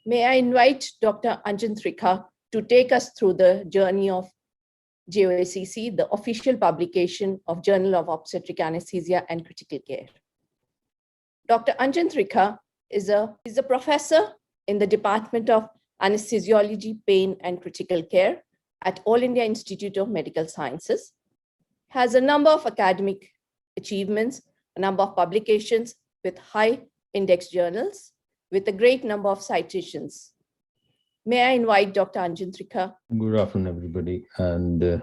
May I invite Dr. Anjan Trikha to take us through the journey of JOACC, the official publication of Journal of Obstetric Anesthesia and Critical Care. Dr. Anjan Trikha is a professor in the Department of Anesthesiology, Pain and Critical Care at All India Institute of Medical Sciences, has a number of academic achievements, a number of publications with high index journals, with a great number of citations. May I invite Dr. Anjan Trikha? Good afternoon, everybody. And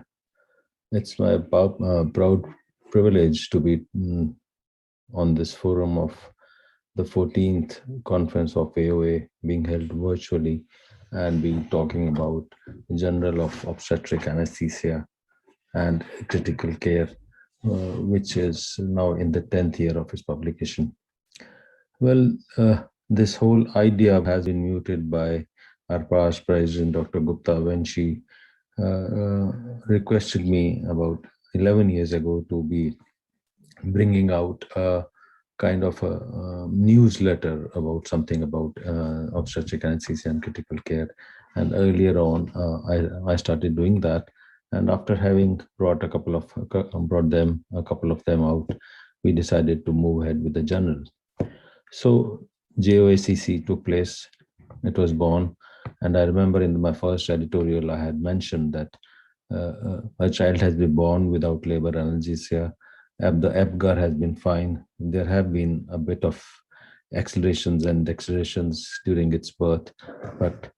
it's my proud privilege to be on this forum of the 14th conference of AOA being held virtually and be talking about Journal of Obstetric Anesthesia and Critical Care, which is now in the 10th year of its publication. Well, this whole idea has been muted by our past president, Dr. Gupta, when she requested me about 11 years ago to be bringing out a kind of a newsletter about something about obstetric anesthesia and critical care. And earlier on, I started doing that. And after having brought a couple of them out, we decided to move ahead with the journal. So JOACC took place. It was born. And I remember in my first editorial, I had mentioned that a child has been born without labor analgesia. The APGAR has been fine. There have been a bit of accelerations and decelerations during its birth, but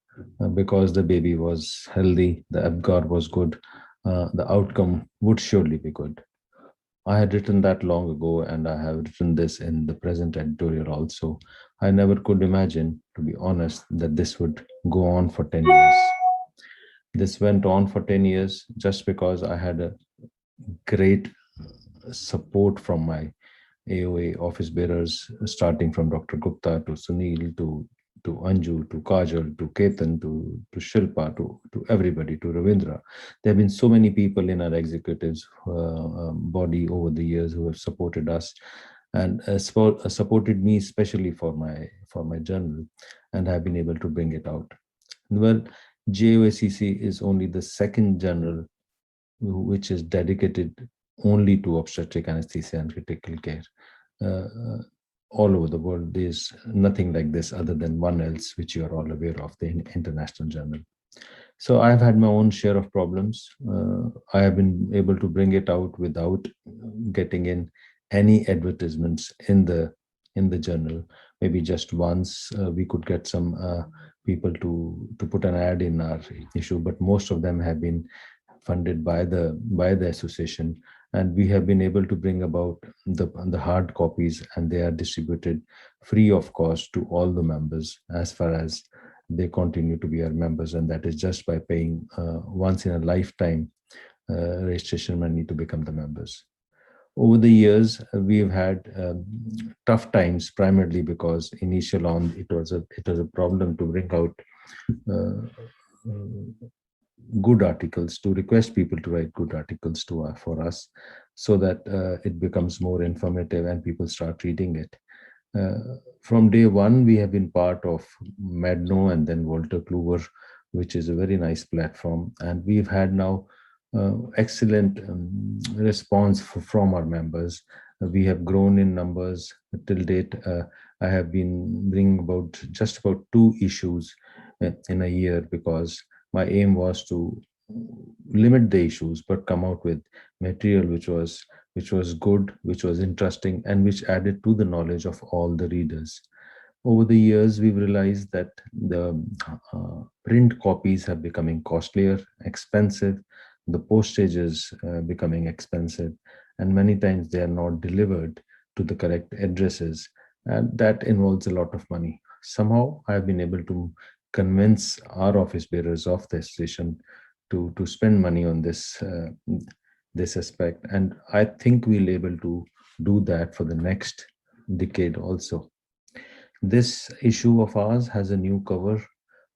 because the baby was healthy, the APGAR was good, the outcome would surely be good. I had written that long ago, and I have written this in the present editorial also. I never could imagine, to be honest, that this would go on for 10 years. This went on for 10 years just because I had a great support from my AOA office bearers, starting from Dr. Gupta to Sunil to Anju, to Kajal, to Ketan, to Shilpa, to everybody, to Ravindra. There have been so many people in our executives body over the years who have supported us and supported me, especially for my journal, and have been able to bring it out. Well, JOACC is only the second journal which is dedicated only to obstetric anesthesia and critical care. All over the world, there's nothing like this other than one else, which you are all aware of, the International Journal. So I've had my own share of problems. I have been able to bring it out without getting in any advertisements in the journal. Maybe just once we could get some people to put an ad in our issue, but most of them have been funded by the association, and we have been able to bring about the hard copies, and they are distributed free of cost to all the members as far as they continue to be our members, and that is just by paying once in a lifetime registration money to become the members. Over the years, we've had tough times, primarily because initial on it was a problem to bring out good articles, to request people to write good articles for us, so that it becomes more informative and people start reading it. From day one, we have been part of Medno and then Walter Kluwer, which is a very nice platform, and we've had now excellent response from our members. We have grown in numbers till date. I have been bringing just about 2 issues in a year, because my aim was to limit the issues but come out with material which was good, which was interesting, and which added to the knowledge of all the readers. Over the years, we've realized that the print copies have becoming costlier, expensive. The postage is becoming expensive, and many times they are not delivered to the correct addresses, and that involves a lot of money. Somehow I have been able to convince our office bearers of the association to spend money on this aspect, and I think we'll be able to do that for the next decade also. This issue of ours has a new cover.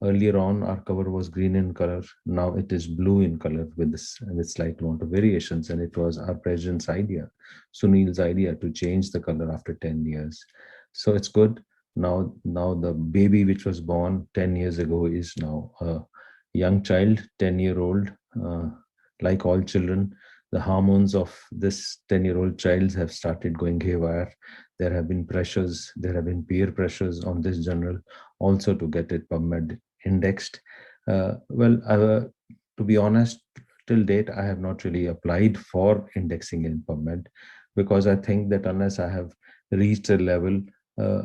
Earlier on, our cover was green in color. Now it is blue in color with slight amount of variations, and it was our president's idea, Sunil's idea, to change the color after 10 years. So it's good. Now the baby which was born 10 years ago is now a young child, 10-year-old. Like all children, the hormones of this 10-year-old child have started going haywire. There have been pressures, there have been peer pressures on this journal also to get it PubMed indexed. To be honest, till date, I have not really applied for indexing in PubMed, because I think that unless I have reached a level,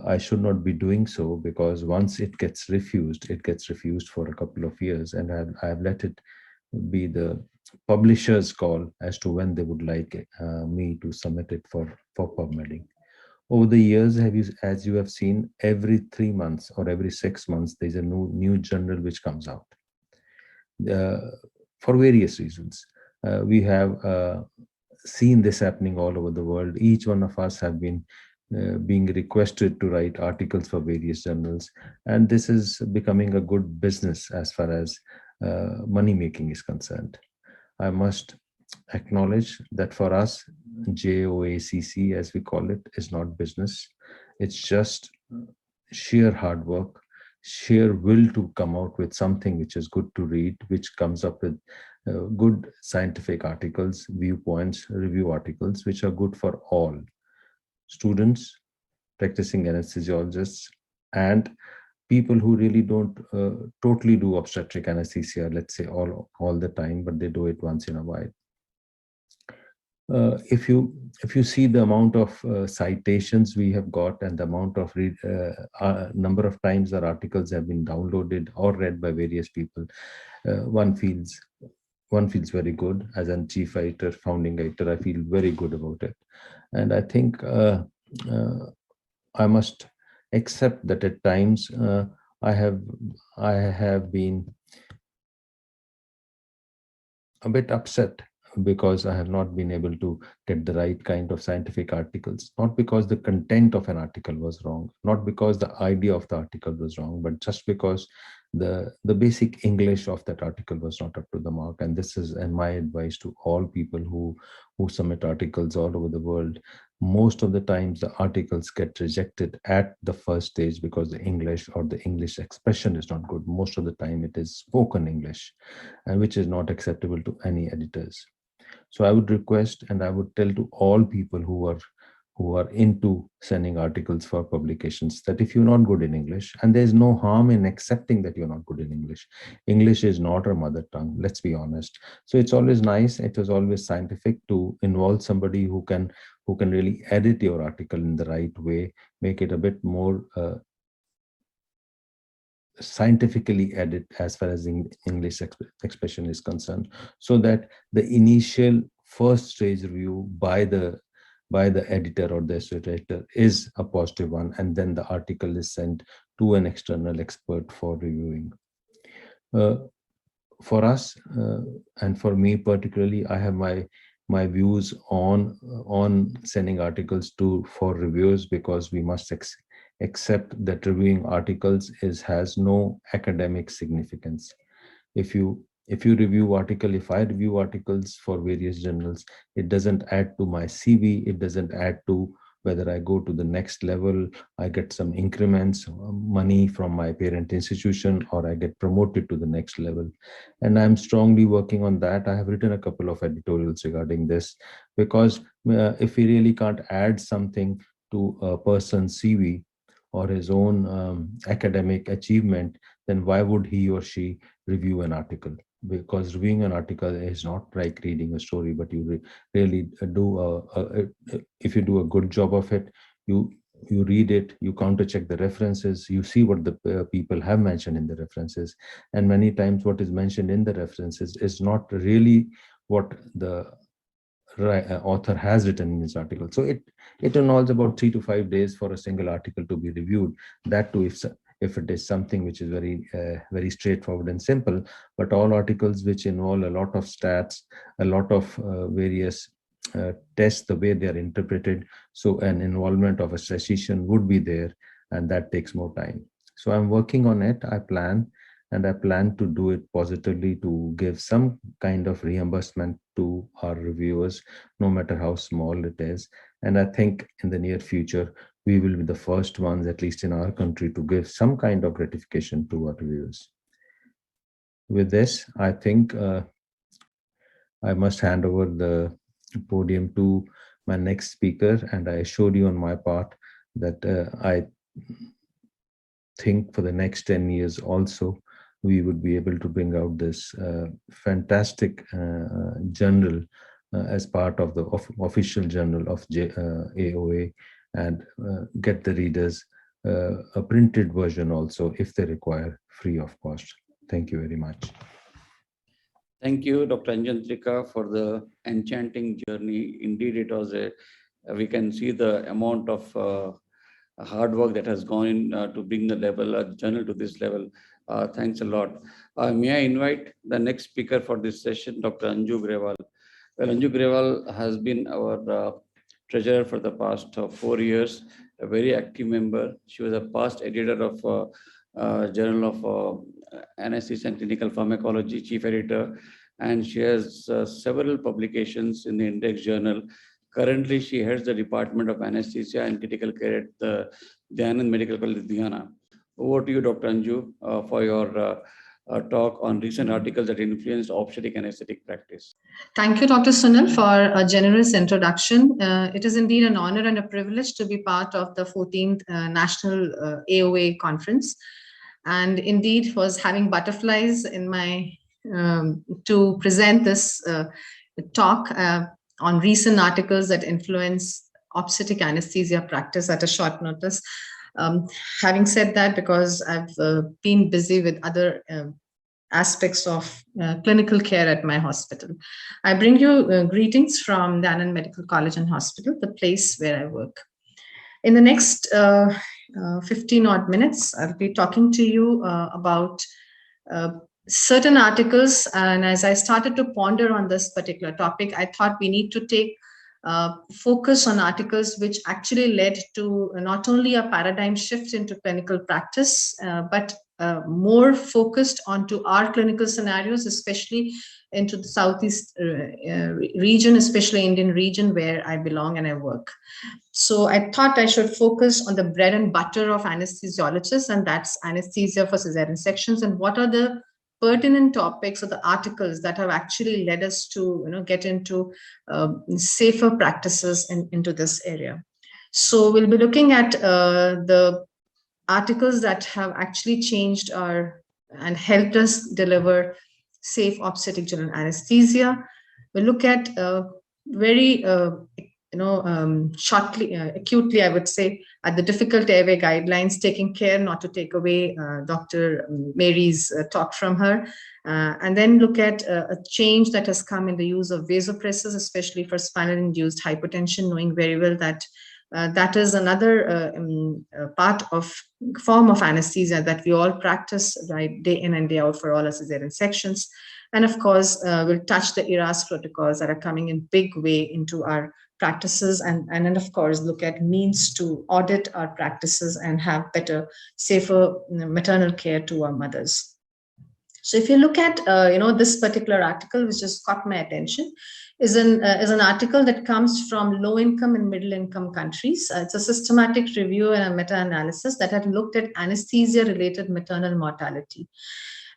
I should not be doing so, because once it gets refused for a couple of years, and I have let it be the publisher's call as to when they would like me to submit it for PubMeding. Over the years, as you have seen, every 3 months or every 6 months, there's a new journal which comes out for various reasons. We have seen this happening all over the world. Each one of us have been being requested to write articles for various journals, and this is becoming a good business as far as money making is concerned. I must acknowledge that for us, JOACC, as we call it, is not business. It's just sheer hard work, sheer will to come out with something which is good to read, which comes up with good scientific articles, viewpoints, review articles, which are good for all students, practicing anesthesiologists, and people who really don't totally do obstetric anesthesia, let's say all the time, but they do it once in a while. If you see the amount of citations we have got and the amount of number of times our articles have been downloaded or read by various people, one feels very good. As a chief editor, founding editor, I feel very good about it, and I think I must accept that at times I have been a bit upset because I have not been able to get the right kind of scientific articles, not because the content of an article was wrong, not because the idea of the article was wrong, but just because the basic English of that article was not up to the mark. And this is my advice to all people who submit articles all over the world. Most of the times the articles get rejected at the first stage because the English or the English expression is not good. Most of the time it is spoken English, and which is not acceptable to any editors. So I would request, and I would tell to all people who are into sending articles for publications, that if you're not good in English, and there's no harm in accepting that you're not good in English. English is not our mother tongue, let's be honest. So it's always nice, it was always scientific to involve somebody who can really edit your article in the right way, make it a bit more scientifically edit as far as English expression is concerned, so that the initial first stage review by the editor or the editor is a positive one, and then the article is sent to an external expert for reviewing. For us and for me particularly, I have my views on sending articles for reviews, because we must accept that reviewing articles has no academic significance. If I review articles for various journals, it doesn't add to my CV, it doesn't add to whether I go to the next level, I get some increments, money from my parent institution, or I get promoted to the next level. And I'm strongly working on that. I have written a couple of editorials regarding this, because if we really can't add something to a person's CV or his own academic achievement, then why would he or she review an article? Because reviewing an article is not like reading a story, but you really do if you do a good job of it, you read it, you counter check the references, you see what the people have mentioned in the references, and many times what is mentioned in the references is not really what the author has written in his article. So it involves about 3 to 5 days for a single article to be reviewed. That too, if it is something which is very straightforward and simple. But all articles which involve a lot of stats, a lot of various tests, the way they are interpreted, so an involvement of a statistician would be there, and that takes more time. So I'm working on it. I plan to do it positively, to give some kind of reimbursement to our reviewers, no matter how small it is. And I think in the near future, we will be the first ones, at least in our country, to give some kind of gratification to our viewers. With this, I think I must hand over the podium to my next speaker, and I assured you on my part that I think for the next 10 years also, we would be able to bring out this fantastic journal as part of the official journal of AOA, and get the readers a printed version also if they require, free of cost. Thank you very much. Thank you, Dr. Anjantrika, for the enchanting journey. Indeed, it was we can see the amount of hard work that has gone in to bring the journal to this level. Thanks a lot. May I invite the next speaker for this session, Dr. Anju Grewal. Well, Anju Grewal has been our treasurer for the past 4 years, a very active member. She was a past editor of Journal of Anesthesia and Clinical Pharmacology, chief editor, and she has several publications in the Index Journal. Currently, she heads the Department of Anesthesia and Critical Care at the Dayanand Medical College, Ludhiana. Over to you, Dr. Anju, for your talk on recent articles that influenced obstetric anesthetic practice. Thank you, Dr. Sunil, for a generous introduction. It is indeed an honor and a privilege to be part of the 14th National AOA Conference. And indeed was having butterflies in my to present this talk on recent articles that influence obstetric anesthesia practice at a short notice. Having said that, because I've been busy with other aspects of clinical care at my hospital, I bring you greetings from Dayanand Medical College and Hospital, the place where I work. In the next 15 odd minutes, I'll be talking to you about certain articles. And as I started to ponder on this particular topic, I thought we need to take focus on articles which actually led to not only a paradigm shift into clinical practice, but more focused onto our clinical scenarios, especially into the Southeast region, especially Indian region where I belong and I work. So I thought I should focus on the bread and butter of anesthesiologists, and that's anesthesia for cesarean sections, and what are the pertinent topics or the articles that have actually led us to get into safer practices into this area. So we'll be looking at the articles that have actually changed and helped us deliver safe obstetric general anesthesia. We'll look at very shortly, acutely, I would say, at the difficult airway guidelines, taking care not to take away Dr. Mary's talk from her, and then look at a change that has come in the use of vasopressors, especially for spinal-induced hypertension, knowing very well that that is another form of anesthesia that we all practice, right, day in and day out for all our cesarean sections. And of course, we'll touch the ERAS protocols that are coming in big way into our practices, and then of course look at means to audit our practices and have better, safer maternal care to our mothers. So if you look at this particular article, which just caught my attention, is an article that comes from low-income and middle-income countries. It's a systematic review and a meta-analysis that had looked at anesthesia-related maternal mortality.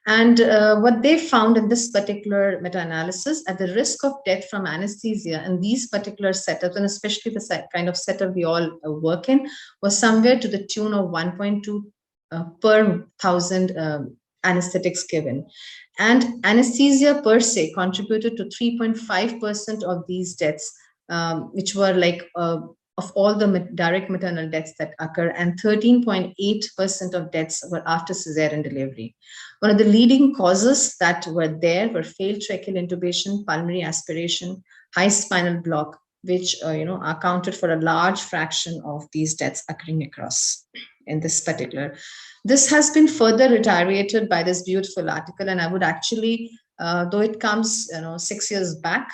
And what they found in this particular meta-analysis, at the risk of death from anesthesia in these particular setups, and especially the kind of setup we all work in, was somewhere to the tune of 1.2 per 1,000 anesthetics given. And anesthesia per se contributed to 3.5% of these deaths, which were like of all the direct maternal deaths that occur, and 13.8% of deaths were after cesarean delivery. One of the leading causes that were there were failed tracheal intubation, pulmonary aspiration, high spinal block, which accounted for a large fraction of these deaths occurring across in this particular. This has been further reiterated by this beautiful article, and I would actually, though it comes 6 years back,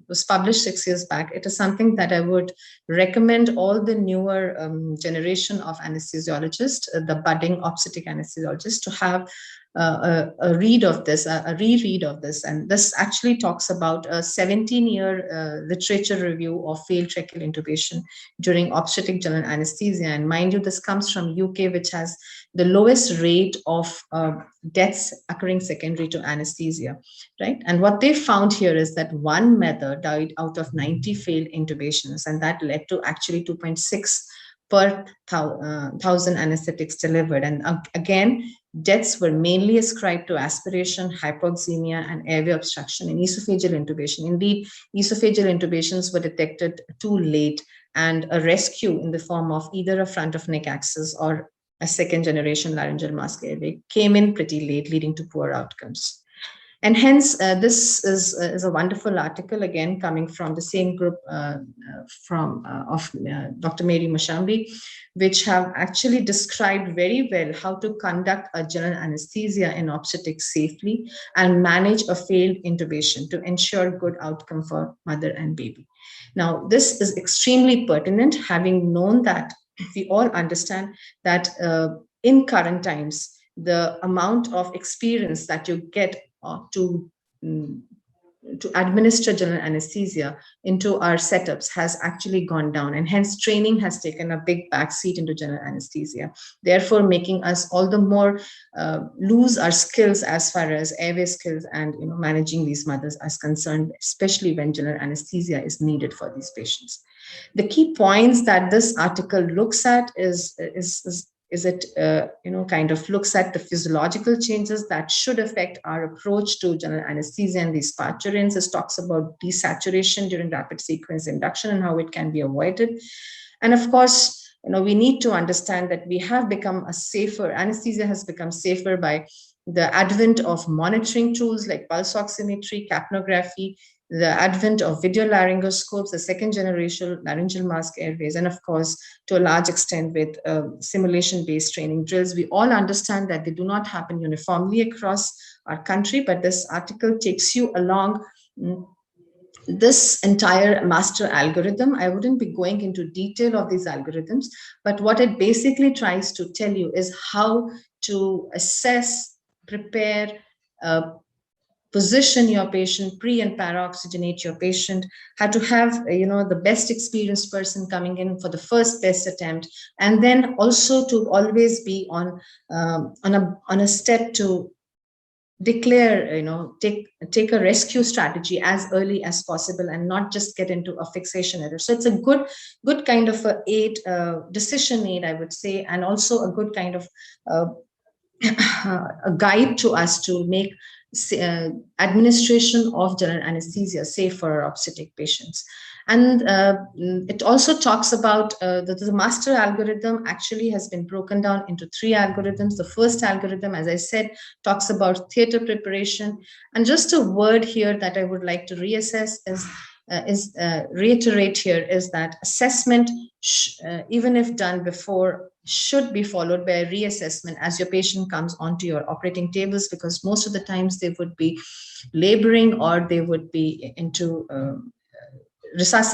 was published 6 years back, it is something that I would recommend all the newer generation of anesthesiologists, the budding obstetric anesthesiologists, to have a read of this, a reread of this, and this actually talks about a 17-year literature review of failed tracheal intubation during obstetric general anesthesia. And mind you, this comes from UK, which has the lowest rate of deaths occurring secondary to anesthesia, right? And what they found here is that one mother died out of 90 failed intubations, and that led to actually 2.6 per thousand anesthetics delivered. And again, deaths were mainly ascribed to aspiration, hypoxemia, and airway obstruction in esophageal intubation. Indeed, esophageal intubations were detected too late, and a rescue in the form of either a front of neck access or a second generation laryngeal mask airway came in pretty late, leading to poor outcomes. And hence, this is a wonderful article, again, coming from the same group of Dr. Mary Mushambi, which have actually described very well how to conduct a general anesthesia in obstetrics safely and manage a failed intubation to ensure good outcome for mother and baby. Now, this is extremely pertinent, having known that we all understand that in current times, the amount of experience that you get to administer general anesthesia into our setups has actually gone down, and hence training has taken a big backseat into general anesthesia, therefore making us all the more lose our skills as far as airway skills and managing these mothers is concerned, especially when general anesthesia is needed for these patients. The key points that this article looks at is it kind of looks at the physiological changes that should affect our approach to general anesthesia and these parturients. It talks about desaturation during rapid sequence induction and how it can be avoided. And of course, we need to understand that we have become anesthesia has become safer by the advent of monitoring tools like pulse oximetry, capnography, the advent of video laryngoscopes, the second generation laryngeal mask airways, and of course, to a large extent with simulation-based training drills. We all understand that they do not happen uniformly across our country, but this article takes you along this entire master algorithm. I wouldn't be going into detail of these algorithms, but what it basically tries to tell you is how to assess, prepare, position your patient, pre and para-oxygenate your patient, how to have the best experienced person coming in for the first best attempt, and then also to always be on a step to declare, take a rescue strategy as early as possible and not just get into a fixation error. So it's a good kind of a decision aid, I would say, and also a good kind of a guide to us to make administration of general anesthesia safe for our obstetric patients. And it also talks about the master algorithm actually has been broken down into 3 algorithms. The first algorithm, as I said, talks about theater preparation. And just a word here that I would like to reassess reiterate here is that assessment, even if done before, should be followed by a reassessment as your patient comes onto your operating tables, because most of the times they would be laboring or they would be into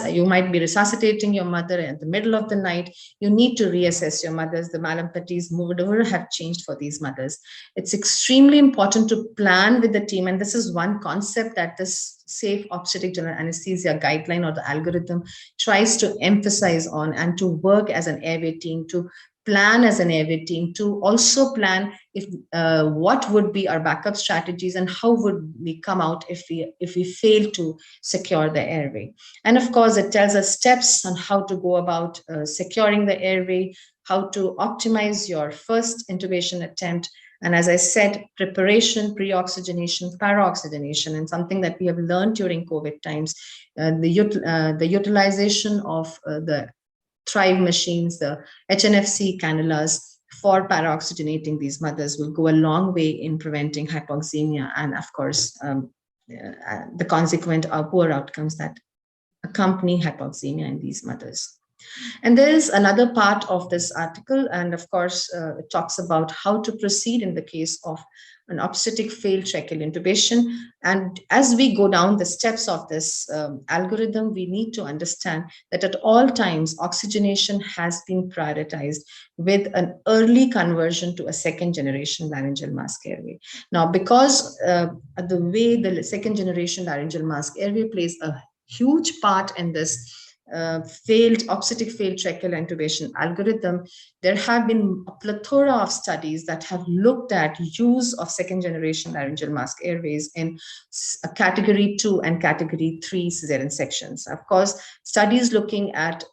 you might be resuscitating your mother in the middle of the night. You need to reassess your mothers. The Mallampatties would have changed for these mothers. It's extremely important to plan with the team, and this is one concept that this safe obstetric general anesthesia guideline or the algorithm tries to emphasize on, and to work as an airway team, to plan as an airway team, to also plan if what would be our backup strategies and how would we come out if we fail to secure the airway. And of course, it tells us steps on how to go about securing the airway, how to optimize your first intubation attempt. And as I said, preparation, pre-oxygenation, para-oxygenation, and something that we have learned during COVID times, the utilization of the Thrive machines, the HNFC cannulas for para-oxygenating these mothers will go a long way in preventing hypoxemia and, of course, the consequent poor outcomes that accompany hypoxemia in these mothers. And there is another part of this article, and of course, it talks about how to proceed in the case of an obstetric failed tracheal intubation. And as we go down the steps of this algorithm, we need to understand that at all times, oxygenation has been prioritized with an early conversion to a second generation laryngeal mask airway. Now, because the way the second generation laryngeal mask airway plays a huge part in this obstetric failed tracheal intubation algorithm, there have been a plethora of studies that have looked at use of second generation laryngeal mask airways in category 2 and category 3 cesarean sections. Of course, studies looking at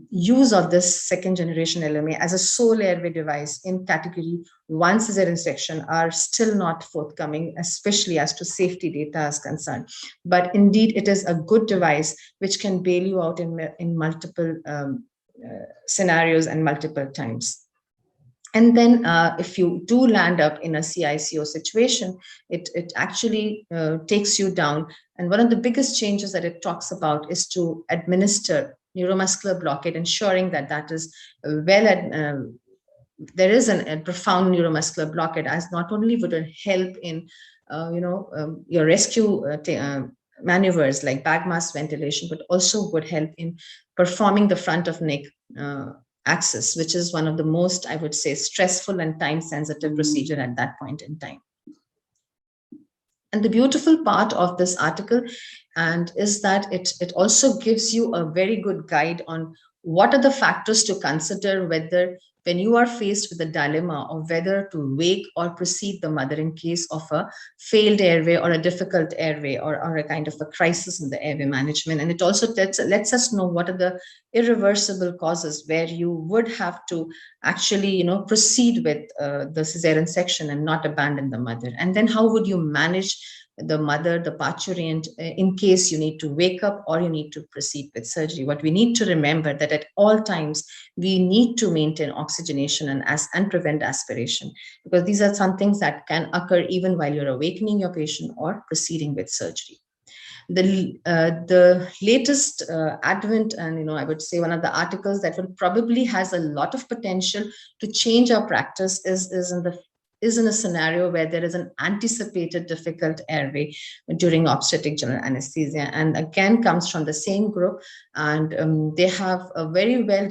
use of this second generation LMA as a sole airway device in category 1 cesarean section are still not forthcoming, especially as to safety data is concerned. But indeed, it is a good device which can bail you out in multiple scenarios and multiple times. And then if you do land up in a CICO situation, it actually takes you down. And one of the biggest changes that it talks about is to administer neuromuscular blockade, ensuring that that is there is a profound neuromuscular blockade, as not only would it help in your rescue maneuvers like bag mask ventilation, but also would help in performing the front of neck access, which is one of the most, I would say, stressful and time-sensitive procedure at that point in time. And the beautiful part of this article is that it also gives you a very good guide on what are the factors to consider when you are faced with the dilemma of whether to wake or proceed the mother in case of a failed airway or a difficult airway or a kind of a crisis in the airway management. And it also lets us know what are the irreversible causes where you would have to actually, proceed with the cesarean section and not abandon the mother. And then how would you manage the mother, the parturient, in case you need to wake up or you need to proceed with surgery. What we need to remember that at all times, we need to maintain oxygenation and prevent aspiration, because these are some things that can occur even while you're awakening your patient or proceeding with surgery. The latest advent, and I would say one of the articles that will probably has a lot of potential to change our practice is in a scenario where there is an anticipated difficult airway during obstetric general anesthesia, and again comes from the same group, and they have a very well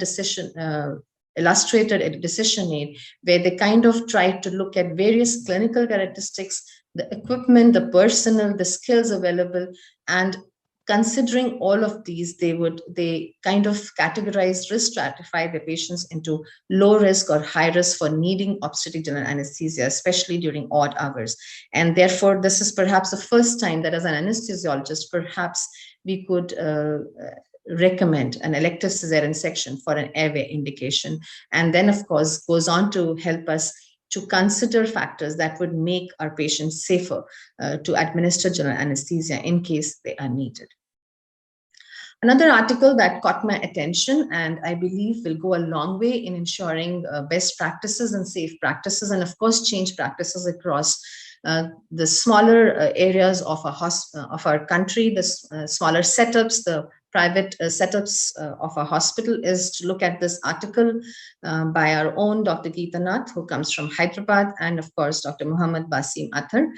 illustrated decision aid where they kind of try to look at various clinical characteristics, the equipment, the personnel, the skills available, and considering all of these, they kind of categorize, risk stratify the patients into low risk or high risk for needing obstetric general anesthesia, especially during odd hours. And therefore, this is perhaps the first time that as an anesthesiologist, perhaps we could recommend an elective cesarean section for an airway indication. And then, of course, goes on to help us to consider factors that would make our patients safer to administer general anesthesia in case they are needed. Another article that caught my attention, and I believe will go a long way in ensuring best practices and safe practices, and of course change practices across the smaller areas of our country, the smaller setups, the private setups of a hospital, is to look at this article by our own Dr. Geeta Nath, who comes from Hyderabad, and of course, Dr. Muhammad Basim Athar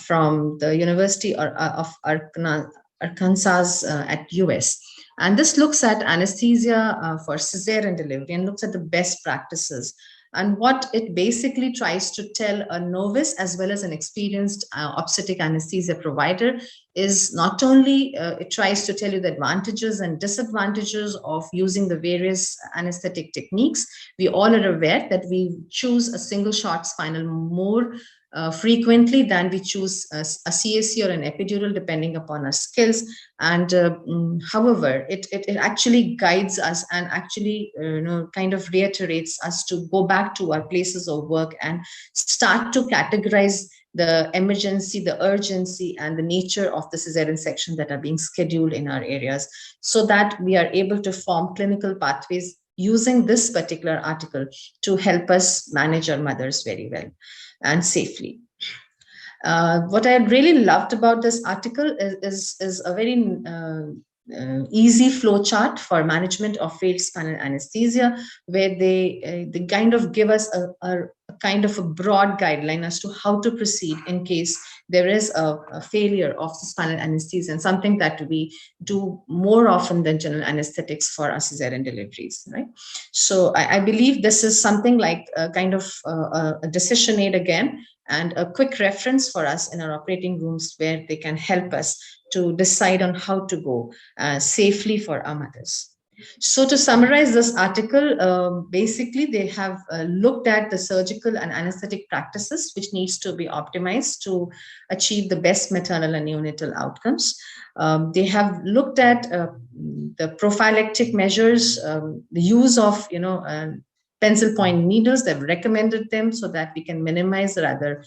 from the University of Arkansas at US. And this looks at anesthesia for cesarean delivery and looks at the best practices. And what it basically tries to tell a novice as well as an experienced obstetric anesthesia provider is not only it tries to tell you the advantages and disadvantages of using the various anesthetic techniques. We all are aware that we choose a single shot spinal more frequently than we choose a CAC or an epidural, depending upon our skills. And however, it actually guides us and actually kind of reiterates us to go back to our places of work and start to categorize the emergency, the urgency, and the nature of the cesarean section that are being scheduled in our areas, so that we are able to form clinical pathways using this particular article to help us manage our mothers very well and safely. What I really loved about this article is a very easy flow chart for management of failed spinal anesthesia, where they kind of give us a kind of a broad guideline as to how to proceed in case there is a failure of the spinal anesthesia, and something that we do more often than general anesthetics for our cesarean deliveries, right? So I believe this is something like a kind of a decision aid again, and a quick reference for us in our operating rooms where they can help us to decide on how to go safely for our mothers. So to summarize this article, basically they have looked at the surgical and anesthetic practices which needs to be optimized to achieve the best maternal and neonatal outcomes. They have looked at the prophylactic measures, the use of, pencil point needles. They've recommended them so that we can minimize, rather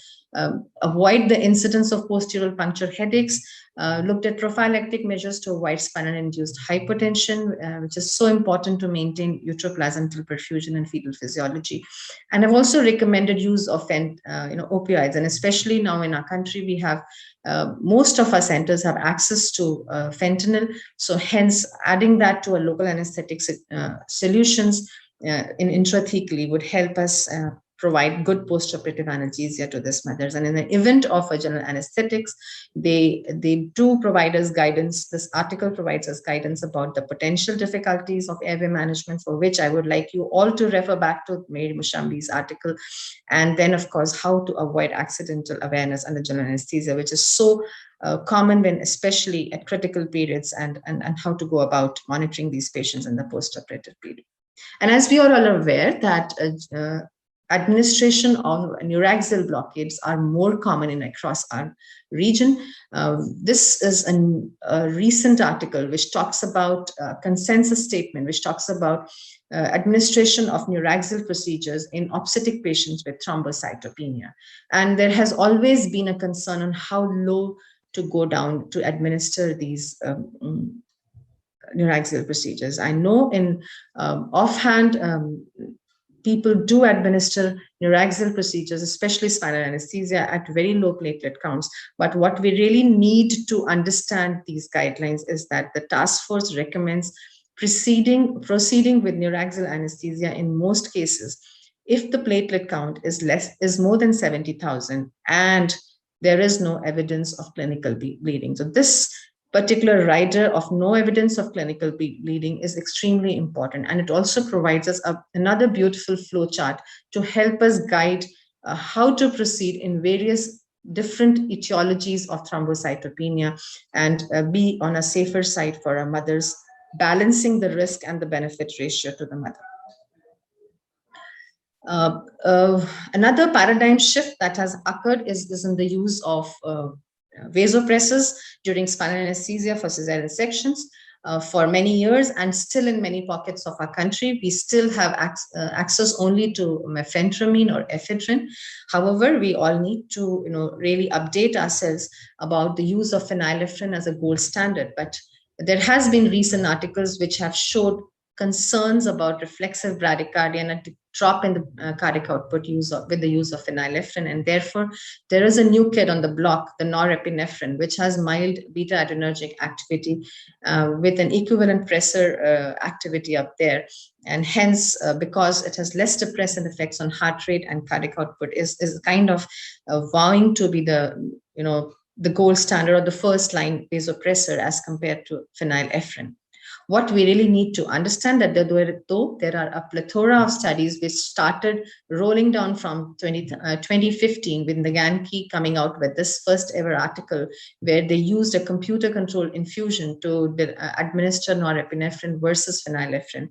avoid the incidence of post-dural puncture headaches. Looked at prophylactic measures to avoid spinal-induced hypertension, which is so important to maintain uteroplacental perfusion and fetal physiology. And I've also recommended use of opioids, and especially now in our country, we have most of our centers have access to fentanyl. So hence adding that to a local anesthetic solutions in intrathecally would help us provide good postoperative analgesia to these mothers. And in the event of a general anesthetics, they do provide us guidance. This article provides us guidance about the potential difficulties of airway management, for which I would like you all to refer back to Mary Mushambi's article. And then, of course, how to avoid accidental awareness under general anesthesia, which is so common when, especially at critical periods, and how to go about monitoring these patients in the postoperative period. And as we are all aware that administration of neuraxial blockades are more common across our region. This is a recent article which talks about a consensus statement, which talks about administration of neuraxial procedures in obstetric patients with thrombocytopenia. And there has always been a concern on how low to go down to administer these neuraxial procedures. I know in offhand, people do administer neuraxial procedures, especially spinal anesthesia, at very low platelet counts. But what we really need to understand these guidelines is that the task force recommends proceeding with neuraxial anesthesia in most cases if the platelet count is more than 70,000 and there is no evidence of clinical bleeding. So this particular rider of no evidence of clinical bleeding is extremely important. And it also provides us another beautiful flow chart to help us guide how to proceed in various different etiologies of thrombocytopenia and be on a safer side for our mothers, balancing the risk and the benefit ratio to the mother. Another paradigm shift that has occurred is in the use of vasopressors during spinal anesthesia for cesarean sections. For many years, and still in many pockets of our country, we still have access only to mefentramin or ephedrine. However, we all need to really update ourselves about the use of phenylephrine as a gold standard. But there has been recent articles which have showed concerns about reflexive bradycardia and a drop in the cardiac output with the use of phenylephrine. And therefore, there is a new kid on the block, the norepinephrine, which has mild beta-adrenergic activity with an equivalent pressor activity up there. And hence, because it has less depressant effects on heart rate and cardiac output, is kind of vowing to be the gold standard or the first line vasopressor as compared to phenylephrine. What we really need to understand that though there are a plethora of studies which started rolling down from 2015 with Nagannke coming out with this first ever article where they used a computer controlled infusion to administer norepinephrine versus phenylephrine.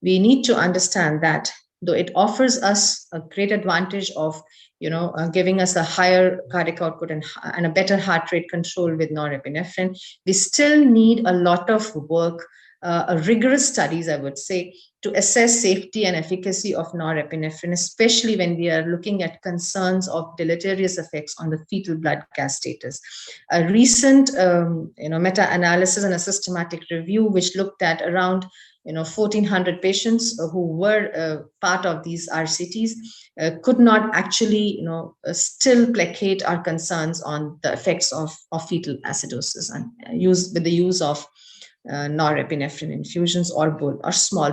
We need to understand that though it offers us a great advantage of giving us a higher cardiac output and a better heart rate control with norepinephrine, we still need a lot of work, rigorous studies, I would say, to assess safety and efficacy of norepinephrine, especially when we are looking at concerns of deleterious effects on the fetal blood gas status. A recent meta-analysis and a systematic review which looked at around 1,400 patients who were part of these RCTs could not actually, still placate our concerns on the effects of fetal acidosis and with the use of norepinephrine infusions or small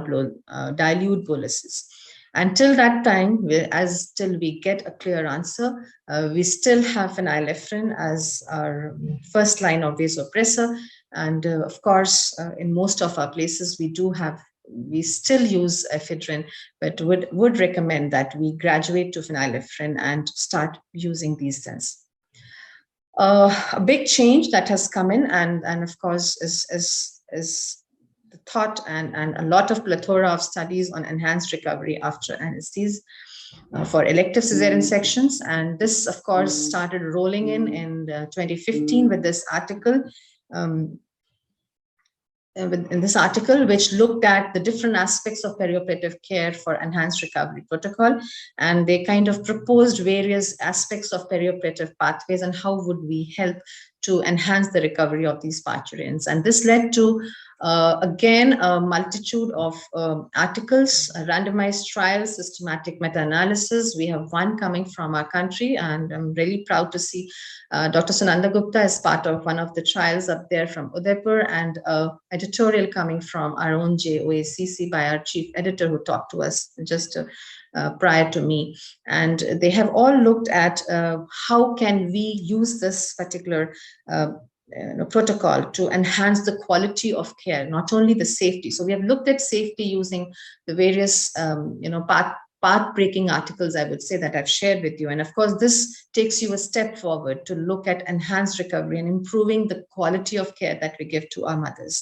dilute boluses. Until that time, till we get a clear answer, we still have phenylephrine as our first line of vasopressor. And of course, in most of our places, we still use ephedrine, but would recommend that we graduate to phenylephrine and start using these things. A big change that has come in, and of course, is the thought and a lot of plethora of studies on enhanced recovery after anesthesia for elective cesarean sections. And this, of course, started rolling in 2015 with this article. In this article, which looked at the different aspects of perioperative care for enhanced recovery protocol, and they kind of proposed various aspects of perioperative pathways and how would we help to enhance the recovery of these parturients. And this led to, again, a multitude of articles, randomized trials, systematic meta-analysis. We have one coming from our country, and I'm really proud to see Dr. Sunanda Gupta as part of one of the trials up there from Udaipur, and editorial coming from our own JOACC by our chief editor who talked to us just prior to me. And they have all looked at how can we use this particular protocol to enhance the quality of care, not only the safety. So we have looked at safety using the various path-breaking articles, I would say, that I've shared with you. And of course, this takes you a step forward to look at enhanced recovery and improving the quality of care that we give to our mothers.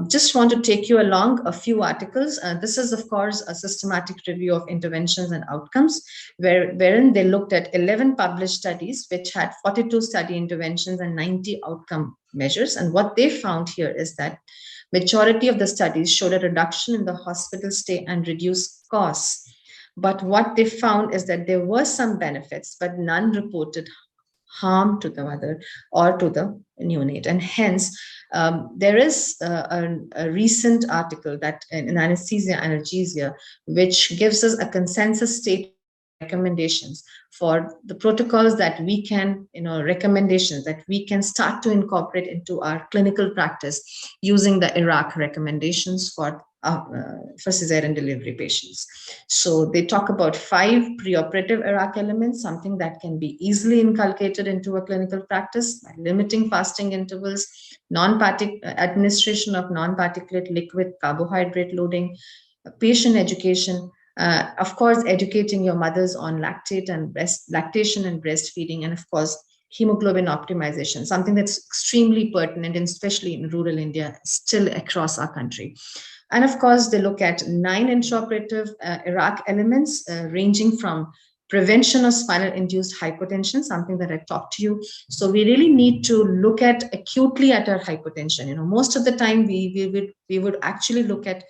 Just want to take you along a few articles. This is, of course, a systematic review of interventions and outcomes, wherein they looked at 11 published studies, which had 42 study interventions and 90 outcome measures. And what they found here is that majority of the studies showed a reduction in the hospital stay and reduced costs. But what they found is that there were some benefits, but none reported harm to the mother or to the neonate. And hence, there is a recent article that in Anesthesia Analgesia, which gives us a consensus state recommendations for the protocols that we can, recommendations that we can start to incorporate into our clinical practice using the Iraq recommendations for cesarean delivery patients. So they talk about 5 preoperative Iraq elements, something that can be easily inculcated into a clinical practice by limiting fasting intervals, administration of non-particulate liquid carbohydrate loading, patient education, of course, educating your mothers on lactation and breastfeeding, and of course, hemoglobin optimization, something that's extremely pertinent, and especially in rural India, still across our country. And of course, they look at 9 intraoperative Iraq elements, ranging from prevention of spinal-induced hypotension, something that I talked to you. So we really need to look at acutely at our hypotension. Most of the time we would actually look at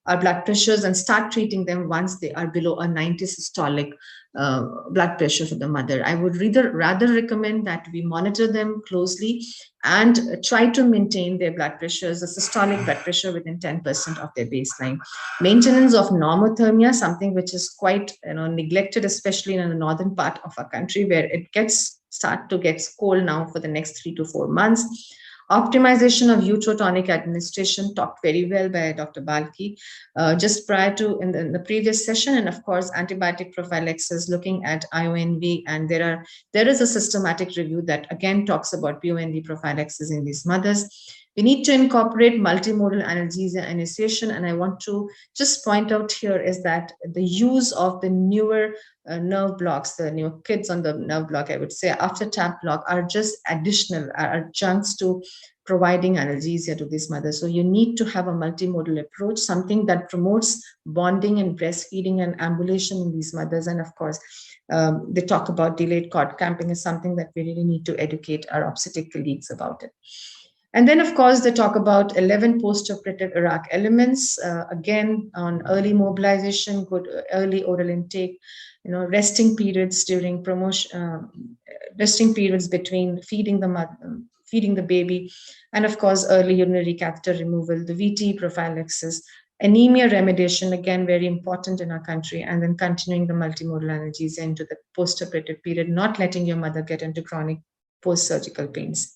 our blood pressures and start treating them once they are below a 90 systolic blood pressure for the mother. I would rather recommend that we monitor them closely and try to maintain their blood pressures, a systolic blood pressure within 10% of their baseline. Maintenance of normothermia, something which is quite neglected, especially in the northern part of our country, where it start to get cold now for the next 3 to 4 months. Optimization of uterotonic administration, talked very well by Dr. Balki just prior to in the previous session, and of course antibiotic prophylaxis, looking at IONV, and there is a systematic review that again talks about PONV prophylaxis in these mothers. We need to incorporate multimodal analgesia initiation, and I want to just point out here is that the use of the newer nerve blocks, the new kids on the nerve block, I would say after tap block, are just additional adjuncts to providing analgesia to these mothers. So you need to have a multimodal approach, something that promotes bonding and breastfeeding and ambulation in these mothers. And of course, they talk about delayed cord clamping is something that we really need to educate our obstetric colleagues about it. And then, of course, they talk about 11 post-operative Iraq elements, again, on early mobilization, good early oral intake, resting periods during promotion, resting periods between feeding the baby, and of course, early urinary catheter removal, the VT prophylaxis, anemia remediation, again, very important in our country, and then continuing the multimodal analgesia into the post-operative period, not letting your mother get into chronic post-surgical pains.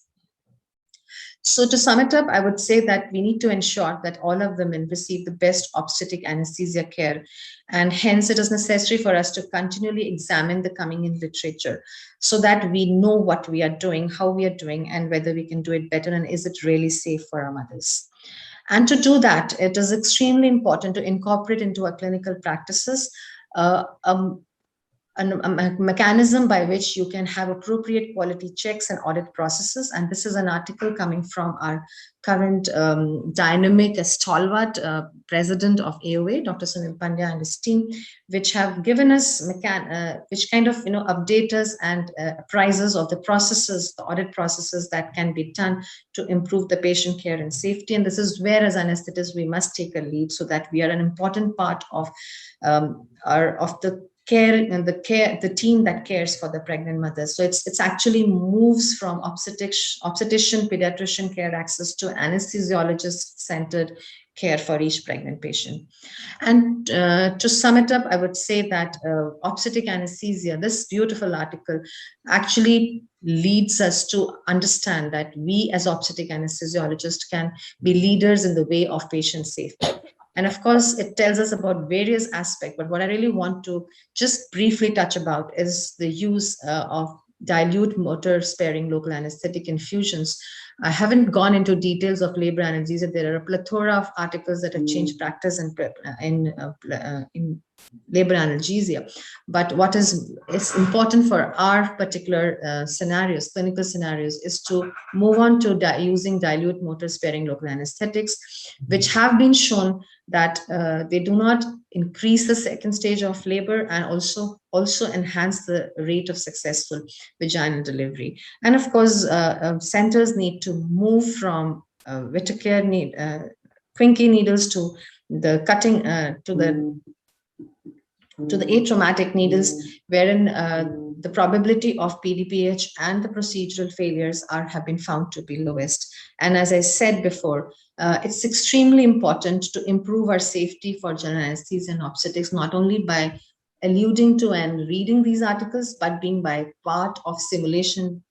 So to sum it up, I would say that we need to ensure that all our women receive the best obstetric anesthesia care. And hence it is necessary for us to continually examine the coming in literature so that we know what we are doing, how we are doing, and whether we can do it better, and is it really safe for our mothers. And to do that, it is extremely important to incorporate into our clinical practices a mechanism by which you can have appropriate quality checks and audit processes. And this is an article coming from our current dynamic, stalwart president of AOA, Dr. Sunil Pandya and his team, which have given us, which kind of, update us and apprises of the processes, the audit processes that can be done to improve the patient care and safety. And this is where, as anesthetists, we must take a lead so that we are an important part of the care and the team that cares for the pregnant mothers. So it's actually moves from obstetrician, pediatrician care access to anesthesiologist-centered care for each pregnant patient. And to sum it up, I would say that obstetric anesthesia, this beautiful article, actually leads us to understand that we as obstetric anesthesiologists can be leaders in the way of patient safety. And of course, it tells us about various aspects, but what I really want to just briefly touch about is the use of dilute motor sparing local anesthetic infusions. I haven't gone into details of labor anesthesia. There are a plethora of articles that have changed practice in labor analgesia. But what is important for our particular scenarios, clinical scenarios, is to move on to using dilute motor sparing local anesthetics, which have been shown that they do not increase the second stage of labor and also enhance the rate of successful vaginal delivery. And of course, centers need to move from Whittaker Quincke needles to the cutting to the atraumatic needles, wherein the probability of PDPH and the procedural failures have been found to be lowest. And as I said before, it's extremely important to improve our safety for general anesthesia and obstetrics, not only by alluding to and reading these articles, but being by part of simulation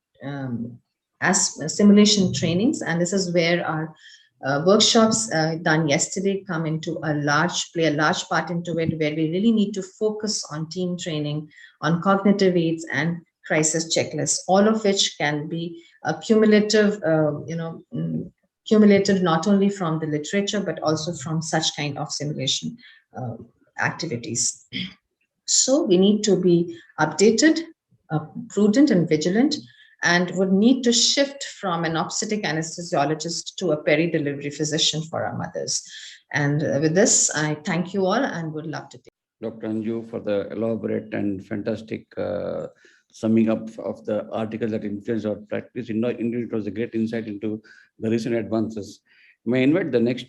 simulation trainings. And this is where our workshops done yesterday play a large part into it, where we really need to focus on team training, on cognitive aids and crisis checklists, all of which can be cumulative, cumulative not only from the literature, but also from such kind of simulation activities. So we need to be updated, prudent and vigilant, and would need to shift from an obstetric anesthesiologist to a peri-delivery physician for our mothers. And with this, I thank you all and would love to take. Dr. Anju, for the elaborate and fantastic summing up of the article that influenced our practice. Indeed, it was a great insight into the recent advances. May I invite the next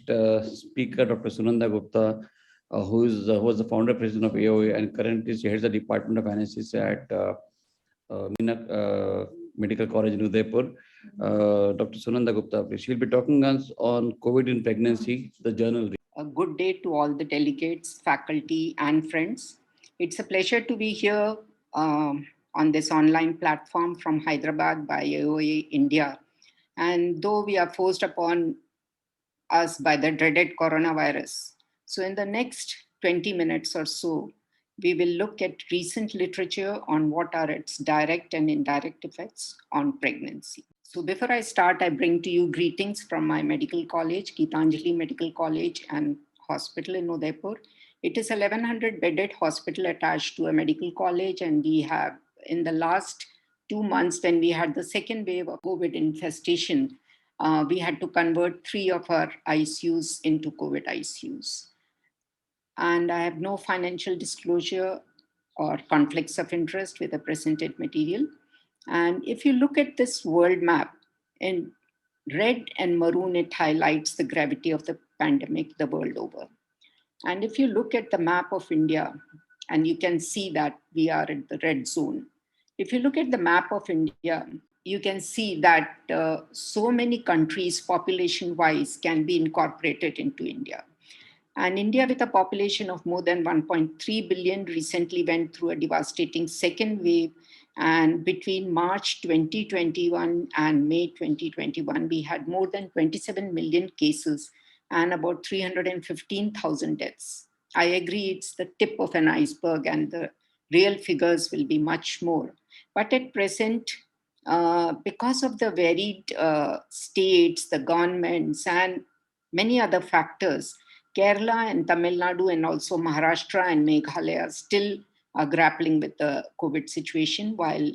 speaker, Dr. Sunanda Gupta, who was the founder president of AOA and currently she heads the Department of Anesthesia at Medical College in Udaipur. Dr. Sunanda Gupta, please. She'll be talking us on COVID in pregnancy, the journal. A good day to all the delegates, faculty, and friends. It's a pleasure to be here on this online platform from Hyderabad by AOA India. And though we are forced upon us by the dreaded coronavirus, so in the next 20 minutes or so, we will look at recent literature on what are its direct and indirect effects on pregnancy. So before I start, I bring to you greetings from my medical college, Geetanjali Medical College and Hospital in Udaipur. It is 1,100 bedded hospital attached to a medical college, and we have, in the last 2 months when we had the second wave of COVID infestation, we had to convert 3 of our ICUs into COVID ICUs. And I have no financial disclosure or conflicts of interest with the presented material. And if you look at this world map, in red and maroon, it highlights the gravity of the pandemic the world over. And if you look at the map of India, and you can see that we are in the red zone. If you look at the map of India, you can see that so many countries population-wise can be incorporated into India. And India, with a population of more than 1.3 billion, recently went through a devastating second wave, And between March 2021 and May 2021, we had more than 27 million cases and about 315,000 deaths. I agree it's the tip of an iceberg and the real figures will be much more. But at present, because of the varied states, the governments, and many other factors, Kerala and Tamil Nadu and also Maharashtra and Meghalaya still are grappling with the COVID situation, while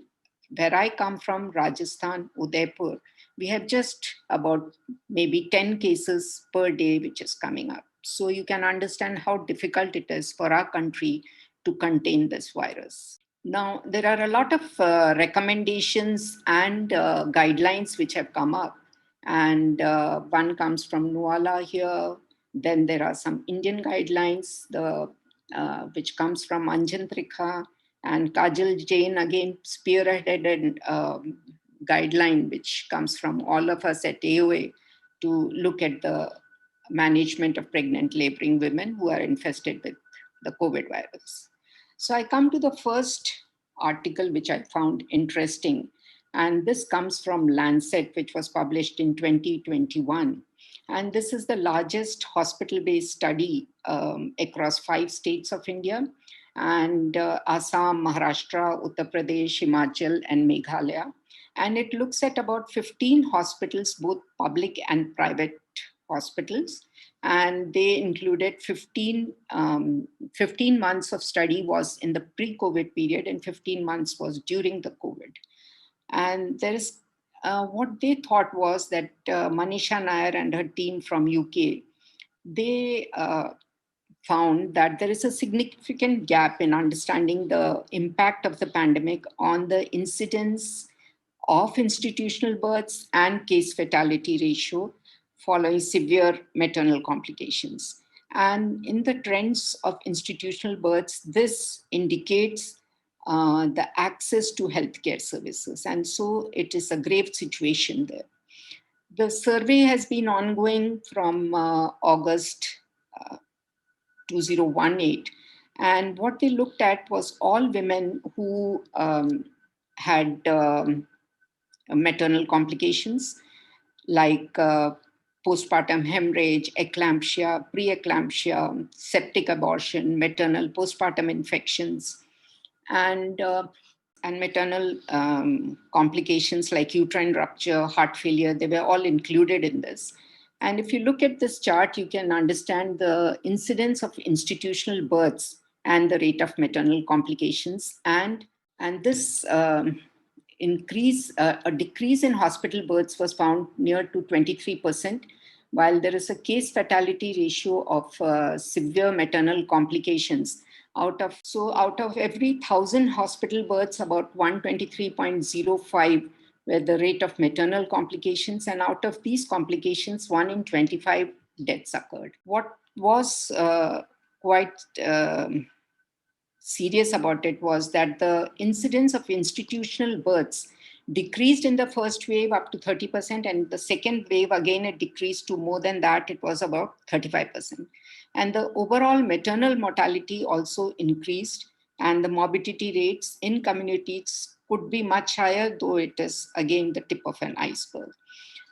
where I come from, Rajasthan, Udaipur, we have just about maybe 10 cases per day, which is coming up. So you can understand how difficult it is for our country to contain this virus. Now, there are a lot of recommendations and guidelines which have come up. And one comes from Nuala here. Then there are some Indian guidelines, which comes from Anjan Trikha, and Kajal Jain again spearheaded a guideline which comes from all of us at AOA to look at the management of pregnant laboring women who are infested with the COVID virus. So I come to the first article which I found interesting, and this comes from Lancet, which was published in 2021. And this is the largest hospital-based study across 5 states of India, and Assam, Maharashtra, Uttar Pradesh, Himachal, and Meghalaya. And it looks at about 15 hospitals, both public and private hospitals. And they included 15 months of study was in the pre-COVID period, and 15 months was during the COVID. And there is what they thought was that Manisha Nair and her team from UK, they found that there is a significant gap in understanding the impact of the pandemic on the incidence of institutional births and case fatality ratio following severe maternal complications. And in the trends of institutional births, this indicates the access to healthcare services. And so it is a grave situation there. The survey has been ongoing from August 2018. And what they looked at was all women who had maternal complications like postpartum hemorrhage, eclampsia, pre-eclampsia, septic abortion, maternal postpartum infections, and maternal complications like uterine rupture, heart failure. They were all included in this. And if you look at this chart, you can understand the incidence of institutional births and the rate of maternal complications. And this increase, a decrease in hospital births was found near to 23%, while there is a case fatality ratio of severe maternal complications. Out of every 1,000 hospital births, about 123.05 were the rate of maternal complications, and out of these complications, 1 in 25 deaths occurred. What was quite serious about it was that the incidence of institutional births decreased in the first wave up to 30%, and the second wave again it decreased to more than that. It was about 35%. And the overall maternal mortality also increased, and the morbidity rates in communities could be much higher, though it is again the tip of an iceberg.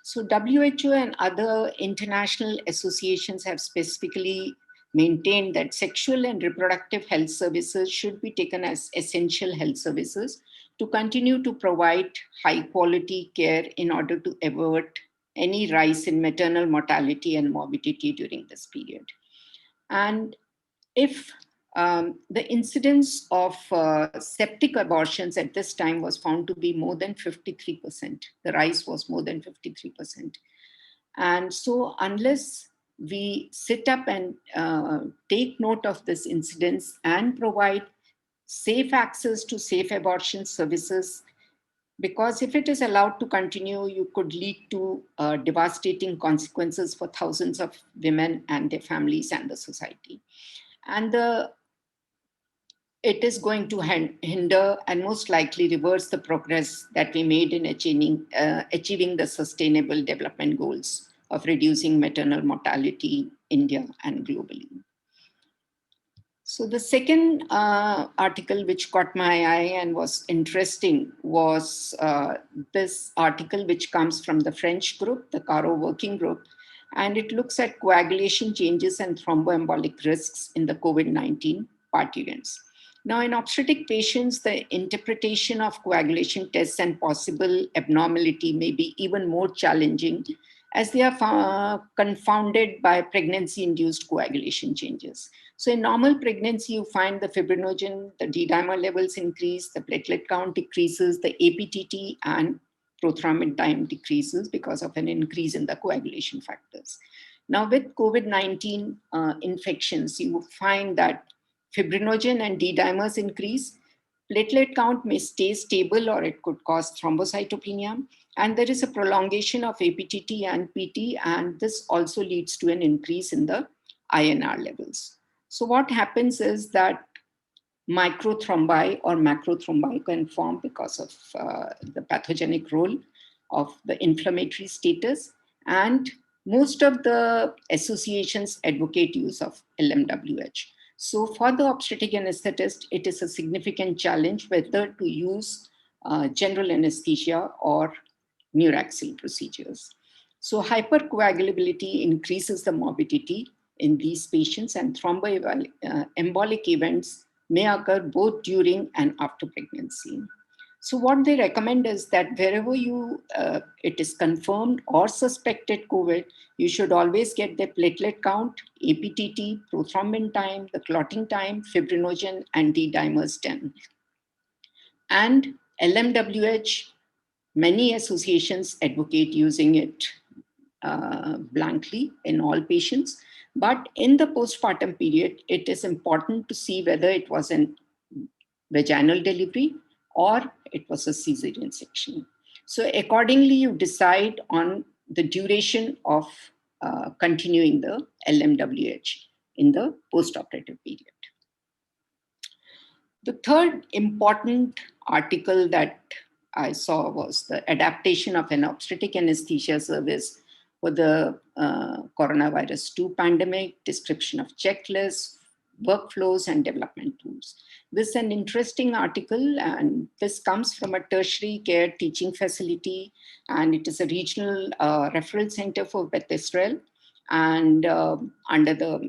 So WHO and other international associations have specifically maintained that sexual and reproductive health services should be taken as essential health services to continue to provide high quality care in order to avert any rise in maternal mortality and morbidity during this period. And if the incidence of septic abortions at this time was found to be more than 53%. The rise was more than 53%. And so unless we sit up and take note of this incidence and provide safe access to safe abortion services, because if it is allowed to continue, you could lead to devastating consequences for thousands of women and their families and the society. And it is going to hinder and most likely reverse the progress that we made in achieving the Sustainable Development Goals of reducing maternal mortality in India and globally. So the second article which caught my eye and was interesting was this article which comes from the French group, the CARO working group, and it looks at coagulation changes and thromboembolic risks in the COVID-19 part events. Now, in obstetric patients, the interpretation of coagulation tests and possible abnormality may be even more challenging as they are confounded by pregnancy-induced coagulation changes. So in normal pregnancy, you find the fibrinogen, the D-dimer levels increase, the platelet count decreases, the APTT and prothrombin time decreases because of an increase in the coagulation factors. Now with COVID-19 infections, you find that fibrinogen and D-dimers increase, platelet count may stay stable or it could cause thrombocytopenia, and there is a prolongation of APTT and PT, and this also leads to an increase in the INR levels. So what happens is that microthrombi or macrothrombi can form because of the pathogenic role of the inflammatory status, and most of the associations advocate use of LMWH. So for the obstetric anesthetist, it is a significant challenge whether to use general anesthesia or neuraxial procedures. So hypercoagulability increases the morbidity in these patients, and thromboembolic events may occur both during and after pregnancy. So what they recommend is that wherever it is confirmed or suspected COVID, you should always get the platelet count, APTT, prothrombin time, the clotting time, fibrinogen, and D-dimers done. And LMWH, many associations advocate using it blankly in all patients. But in the postpartum period, it is important to see whether it was an vaginal delivery or it was a cesarean section. So accordingly, you decide on the duration of continuing the LMWH in the postoperative period. The third important article that I saw was the adaptation of an obstetric anesthesia service for the coronavirus 2 pandemic, description of checklists, workflows, and development tools. This is an interesting article, and this comes from a tertiary care teaching facility, and it is a regional referral center for Beth Israel and under the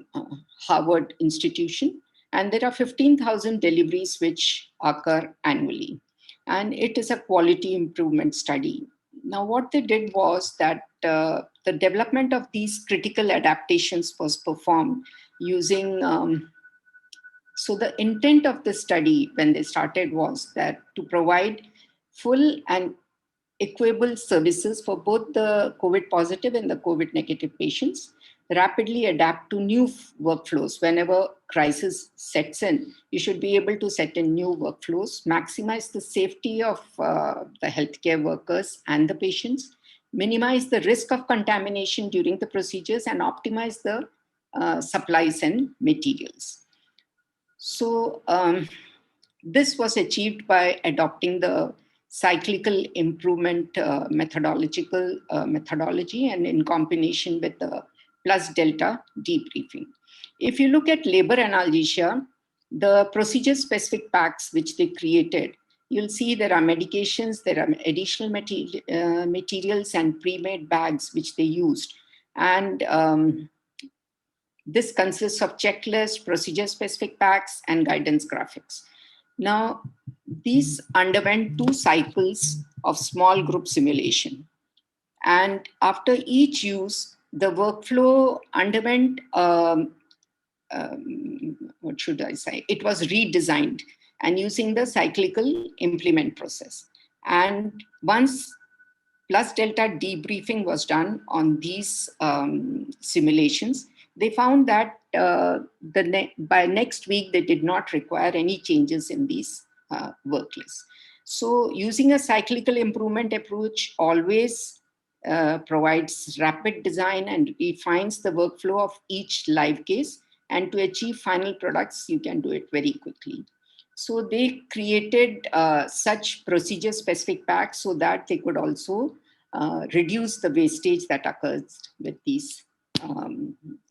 Harvard institution. And there are 15,000 deliveries which occur annually. And it is a quality improvement study. Now, what they did was that the development of these critical adaptations was performed using, so the intent of the study when they started was that to provide full and equable services for both the COVID positive and the COVID negative patients, rapidly adapt to new workflows. Whenever crisis sets in, you should be able to set in new workflows, maximize the safety of the healthcare workers and the patients, minimize the risk of contamination during the procedures, and optimize the supplies and materials. So this was achieved by adopting the cyclical improvement methodology and in combination with the plus delta debriefing. If you look at labor analgesia, the procedure specific packs which they created, you'll see there are medications, there are additional materials and pre-made bags which they used. And this consists of checklists, procedure specific packs, and guidance graphics. Now, these underwent 2 cycles of small group simulation. And after each use, the workflow underwent, what should I say? It was redesigned and using the cyclical implement process. And once plus delta debriefing was done on these simulations, they found that by next week, they did not require any changes in these work lists. So using a cyclical improvement approach always provides rapid design and refines the workflow of each live case. And to achieve final products, you can do it very quickly. So they created such procedure-specific packs so that they could also reduce the wastage that occurs with these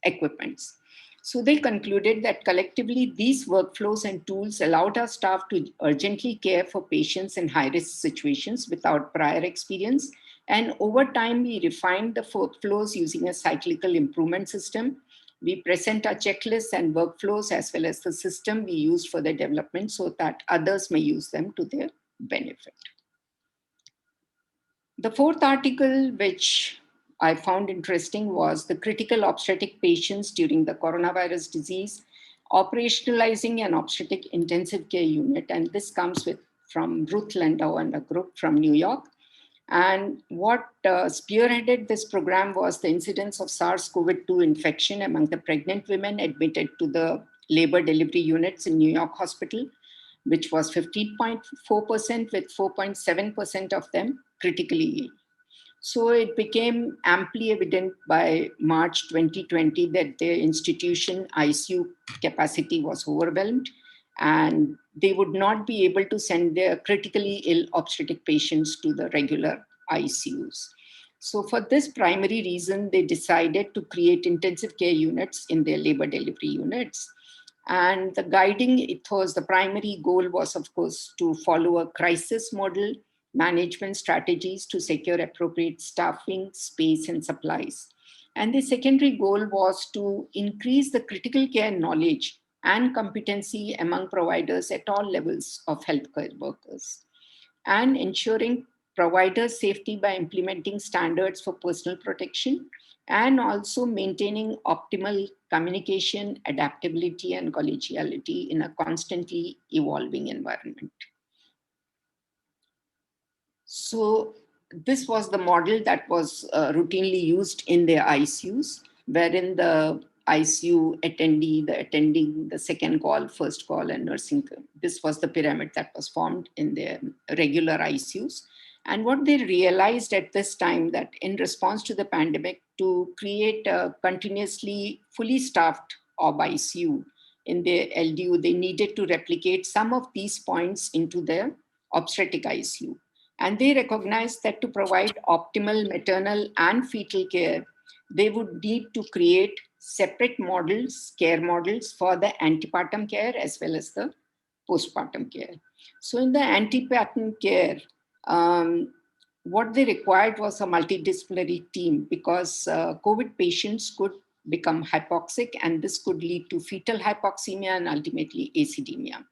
equipments. So they concluded that collectively these workflows and tools allowed our staff to urgently care for patients in high-risk situations without prior experience. And over time, we refined the workflows using a cyclical improvement system. We present our checklists and workflows as well as the system we used for their development so that others may use them to their benefit. The fourth article, which I found interesting, was the critical obstetric patients during the coronavirus disease, operationalizing an obstetric intensive care unit. And this comes from Ruth Landau and a group from New York. And what spearheaded this program was the incidence of SARS-CoV-2 infection among the pregnant women admitted to the labor delivery units in New York Hospital, which was 15.4% with 4.7% of them critically ill. So it became amply evident by March 2020 that the institution ICU capacity was overwhelmed and they would not be able to send their critically ill obstetric patients to the regular ICUs. So for this primary reason, they decided to create intensive care units in their labor delivery units. And the guiding ethos, the primary goal was, of course, to follow a crisis model, management strategies to secure appropriate staffing, space, and supplies. And the secondary goal was to increase the critical care knowledge and competency among providers at all levels of healthcare workers, and ensuring provider safety by implementing standards for personal protection, and also maintaining optimal communication, adaptability, and collegiality in a constantly evolving environment. So this was the model that was routinely used in their ICUs, wherein the ICU attendee, the attending, the second call, first call, and nursing. This was the pyramid that was formed in their regular ICUs. And what they realized at this time, that in response to the pandemic, to create a continuously fully staffed OB ICU in their LDU, they needed to replicate some of these points into their obstetric ICU. And they recognized that to provide optimal maternal and fetal care, they would need to create separate models, care models for the antepartum care as well as the postpartum care. So in the antepartum care, what they required was a multidisciplinary team because COVID patients could become hypoxic and this could lead to fetal hypoxemia and ultimately acidemia.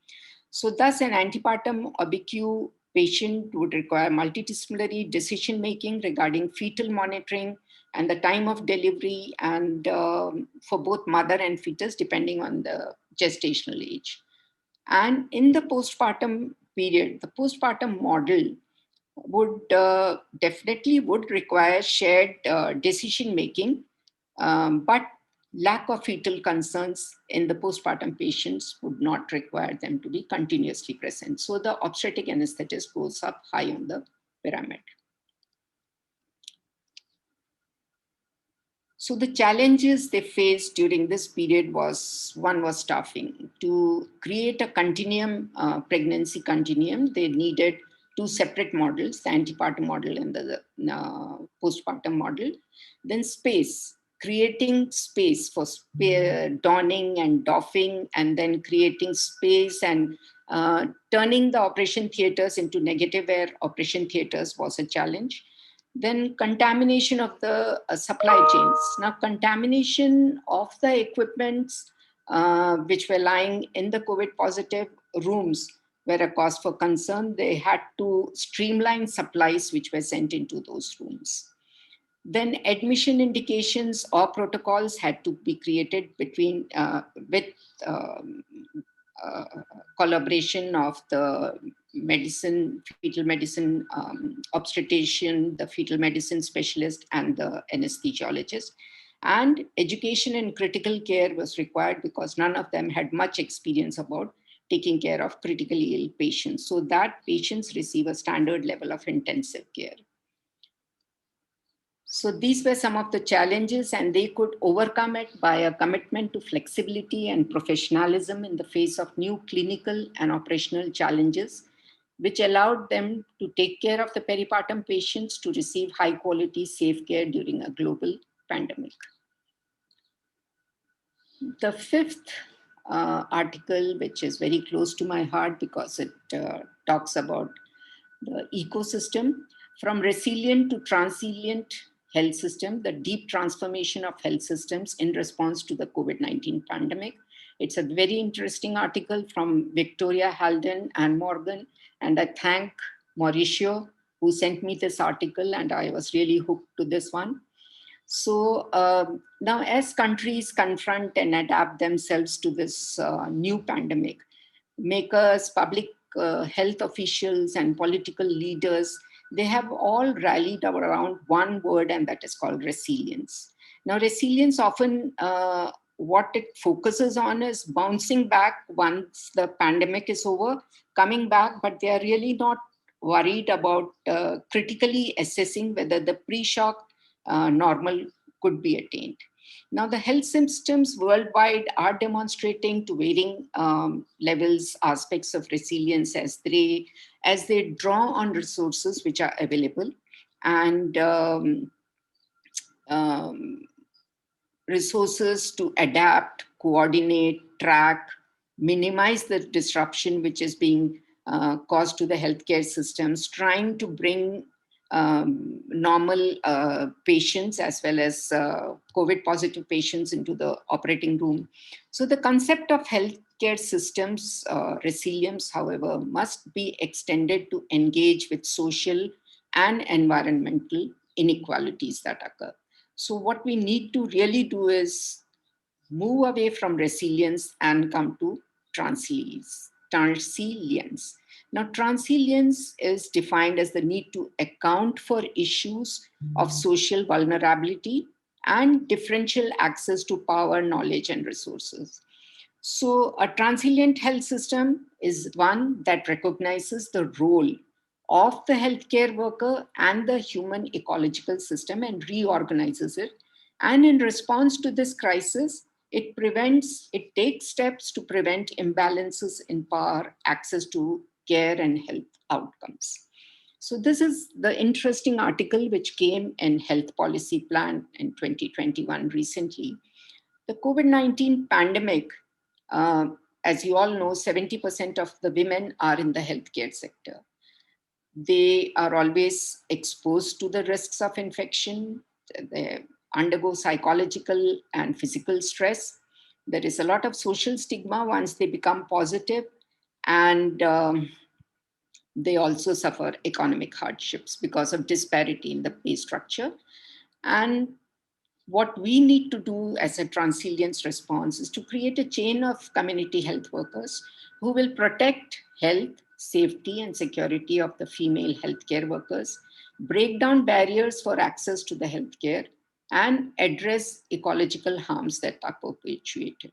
So thus an antepartum OBQ patient would require multidisciplinary decision-making regarding fetal monitoring and the time of delivery and for both mother and fetus, depending on the gestational age. And in the postpartum period, the postpartum model would definitely would require shared decision-making, but lack of fetal concerns in the postpartum patients would not require them to be continuously present. So the obstetric anesthetist goes up high on the pyramid. So the challenges they faced during this period was, one was staffing. To create a continuum, pregnancy continuum, they needed two separate models, the antepartum model and the postpartum model. Then space, creating space for donning and doffing, and then creating space and turning the operation theaters into negative air operation theaters was a challenge. Then contamination of the supply chains. Now, contamination of the equipments which were lying in the COVID positive rooms were a cause for concern. They had to streamline supplies which were sent into those rooms. Then admission indications or protocols had to be created between with collaboration of the medicine, fetal medicine obstetrician, the fetal medicine specialist, and the anesthesiologist. And education in critical care was required because none of them had much experience about taking care of critically ill patients, so that patients receive a standard level of intensive care. So these were some of the challenges, and they could overcome it by a commitment to flexibility and professionalism in the face of new clinical and operational challenges, which allowed them to take care of the peripartum patients to receive high quality, safe care during a global pandemic. The fifth article, which is very close to my heart because it talks about the ecosystem, from resilient to transilient health system, the deep transformation of health systems in response to the COVID-19 pandemic. It's a very interesting article from Victoria Halden and Morgan, and I thank Mauricio who sent me this article, and I was really hooked to this one. So now as countries confront and adapt themselves to this new pandemic, makers, public health officials and political leaders, they have all rallied around one word, and that is called resilience. Now, resilience often what it focuses on is bouncing back once the pandemic is over, coming back, but they are really not worried about critically assessing whether the pre-shock normal could be attained. Now, the health systems worldwide are demonstrating to varying levels aspects of resilience as they draw on resources which are available, and resources to adapt, coordinate, track, minimize the disruption which is being caused to the healthcare systems, trying to bring normal patients as well as COVID positive patients into the operating room. So the concept of healthcare systems resilience, however, must be extended to engage with social and environmental inequalities that occur. So what we need to really do is move away from resilience and come to transilience. Now, transilience is defined as the need to account for issues of social vulnerability and differential access to power, knowledge, and resources. So a transilient health system is one that recognizes the role of the healthcare worker and the human ecological system and reorganizes it. And in response to this crisis, it takes steps to prevent imbalances in power, access to care, and health outcomes. So this is the interesting article which came in Health Policy Plan in 2021 recently. The COVID-19 pandemic, as you all know, 70% of the women are in the healthcare sector. They are always exposed to the risks of infection. They undergo psychological and physical stress. There is a lot of social stigma once they become positive, and they also suffer economic hardships because of disparity in the pay structure. And what we need to do as a transilience response is to create a chain of community health workers who will protect health, safety, and security of the female healthcare workers, break down barriers for access to the healthcare, and address ecological harms that are perpetuated.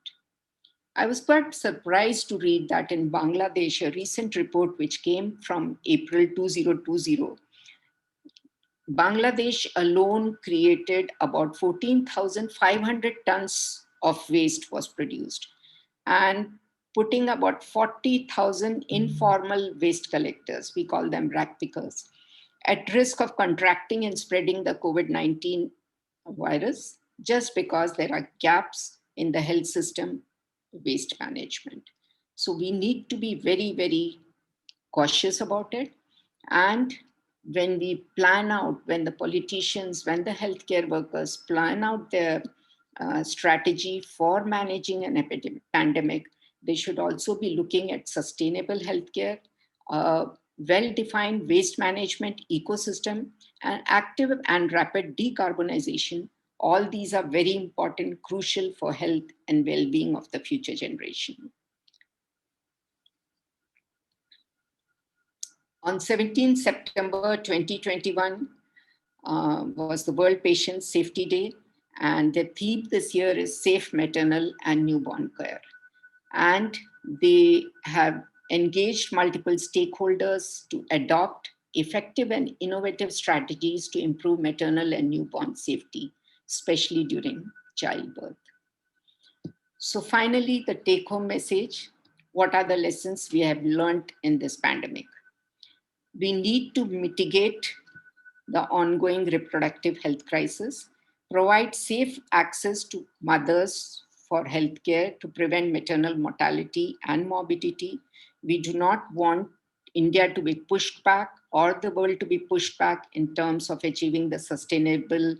I was quite surprised to read that in Bangladesh, a recent report which came from April 2020, Bangladesh alone created about 14,500 tons of waste was produced, and putting about 40,000 informal waste collectors, we call them rag pickers, at risk of contracting and spreading the COVID-19 virus just because there are gaps in the health system waste management. So we need to be very, very cautious about it. And when we plan out, when the politicians, when the healthcare workers plan out their strategy for managing an pandemic, they should also be looking at sustainable healthcare, well-defined waste management ecosystem, and active and rapid decarbonization. All these are very important, crucial for health and well-being of the future generation. On 17 September 2021 was the World Patient Safety Day, and the theme this year is Safe Maternal and Newborn Care. And they have engaged multiple stakeholders to adopt effective and innovative strategies to improve maternal and newborn safety, especially during childbirth. So finally, the take-home message: what are the lessons we have learned in this pandemic? We need to mitigate the ongoing reproductive health crisis, provide safe access to mothers for healthcare to prevent maternal mortality and morbidity. We do not want India to be pushed back or the world to be pushed back in terms of achieving the sustainable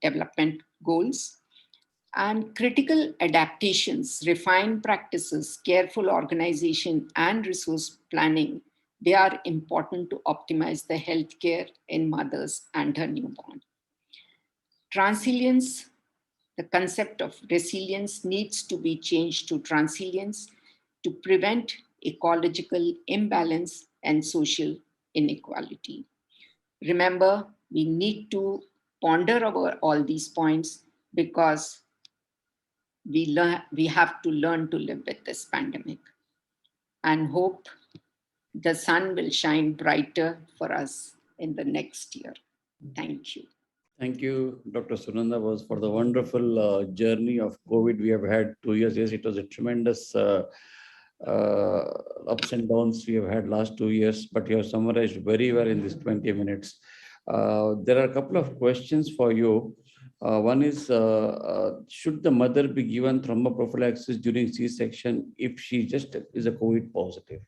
development goals. And critical adaptations, refined practices, careful organization, and resource planning, they are important to optimize the healthcare in mothers and her newborn. Transilience, the concept of resilience needs to be changed to transilience to prevent ecological imbalance and social inequality. Remember, we need to ponder over all these points because we have to learn to live with this pandemic and hope the sun will shine brighter for us in the next year. Thank you. Thank you, Dr. Sunanda, was for the wonderful journey of COVID we have had 2 years. Yes, it was a tremendous ups and downs we have had last 2 years, but you have summarized very well in this 20 minutes. There are a couple of questions for you. One is, should the mother be given thromboprophylaxis during C-section if she just is a COVID positive,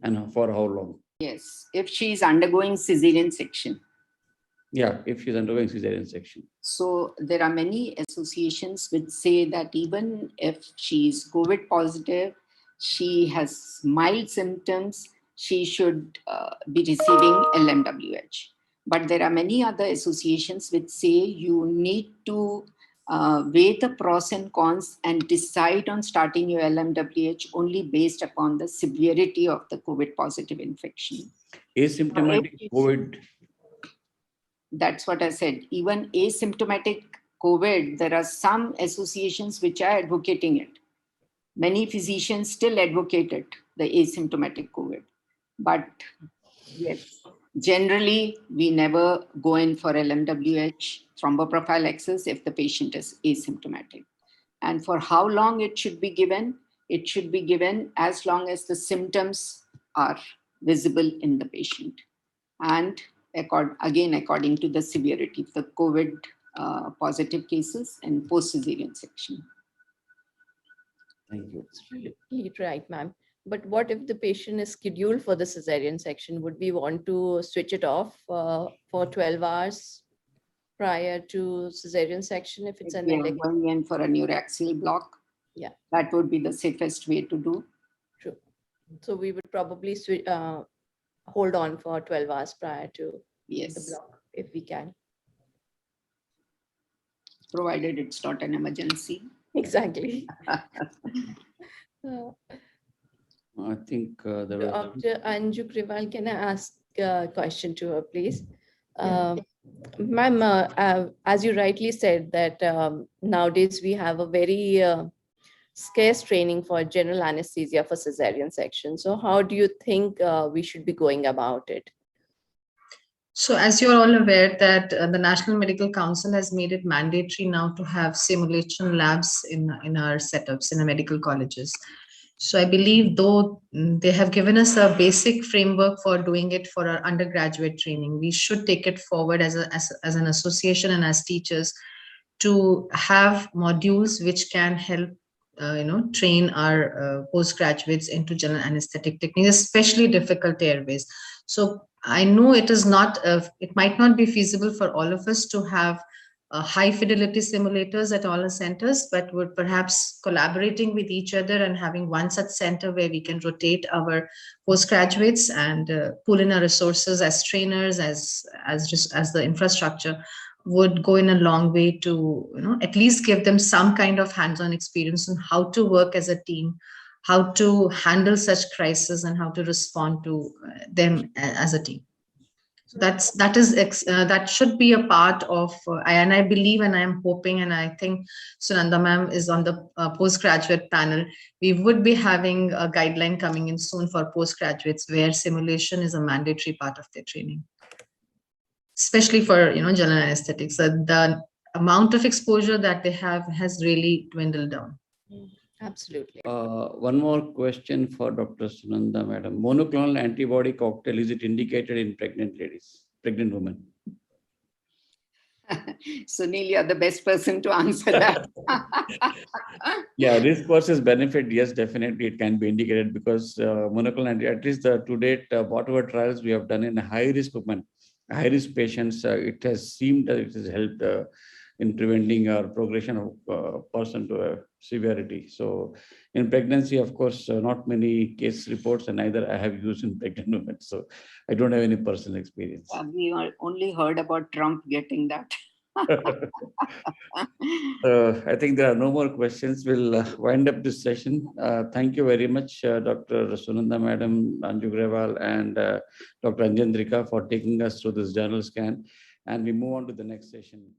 and for how long? Yes, if she is undergoing cesarean section. Yeah, if she's undergoing cesarean section. So there are many associations which say that even if she is COVID positive, she has mild symptoms, she should be receiving LMWH. But there are many other associations which say you need to weigh the pros and cons and decide on starting your LMWH only based upon the severity of the COVID positive infection. Asymptomatic COVID. That's what I said. Even asymptomatic COVID, there are some associations which are advocating it. Many physicians still advocate it, the asymptomatic COVID. But yes, generally, we never go in for LMWH thromboprophylaxis if the patient is asymptomatic. And for how long it should be given? It should be given as long as the symptoms are visible in the patient. And according to the severity of the COVID positive cases and post-cesarean section. Thank you. Absolutely right, ma'am. But what if the patient is scheduled for the cesarean section? Would we want to switch it off for 12 hours prior to cesarean section if it's If an we are elective? going in for a neuraxial block, Yeah, that would be the safest way to do. true. So we would probably hold on for 12 hours prior to the Yes, block if we can. provided it's not an emergency. Exactly. I think there was. Dr. Anju Krival, can I ask a question to her, please? Yeah. Ma'am, as you rightly said that nowadays we have a very scarce training for general anesthesia for cesarean section. So how do you think we should be going about it? So as you're all aware that the National Medical Council has made it mandatory now to have simulation labs in our setups in our medical colleges. So I believe though they have given us a basic framework for doing it for our undergraduate training, we should take it forward as an association and as teachers to have modules which can help train our postgraduates into general anesthetic techniques, especially difficult airways. So I know it might not be feasible for all of us to have high fidelity simulators at all our centers, but we're perhaps collaborating with each other and having one such center where we can rotate our postgraduates and pool in our resources as trainers, as the infrastructure would go in a long way to at least give them some kind of hands-on experience on how to work as a team, how to handle such crises, and how to respond to them as a team. So that should be a part of, and I believe, and I am hoping, and I think Sunanda ma'am is on the postgraduate panel. We would be having a guideline coming in soon for postgraduates where simulation is a mandatory part of their training, especially for general anesthetics. So the amount of exposure that they have has really dwindled down. Absolutely. One more question for Dr. Sunanda, madam. Monoclonal antibody cocktail, is it indicated in pregnant ladies, pregnant women? Sunil, you're the best person to answer that. Yeah, risk versus benefit, yes, definitely it can be indicated because monoclonal, at least to date, whatever trials we have done in high risk women, high risk patients, it has seemed that it has helped in preventing or progression of person to severity. So in pregnancy, of course, not many case reports, and neither I have used in pregnant women. So I don't have any personal experience. We only heard about Trump getting that. I think there are no more questions. We'll wind up this session. Thank you very much, Dr. Sunanda Madam, Anju Grewal, and Dr. Anjandrika for taking us through this journal scan. And we move on to the next session.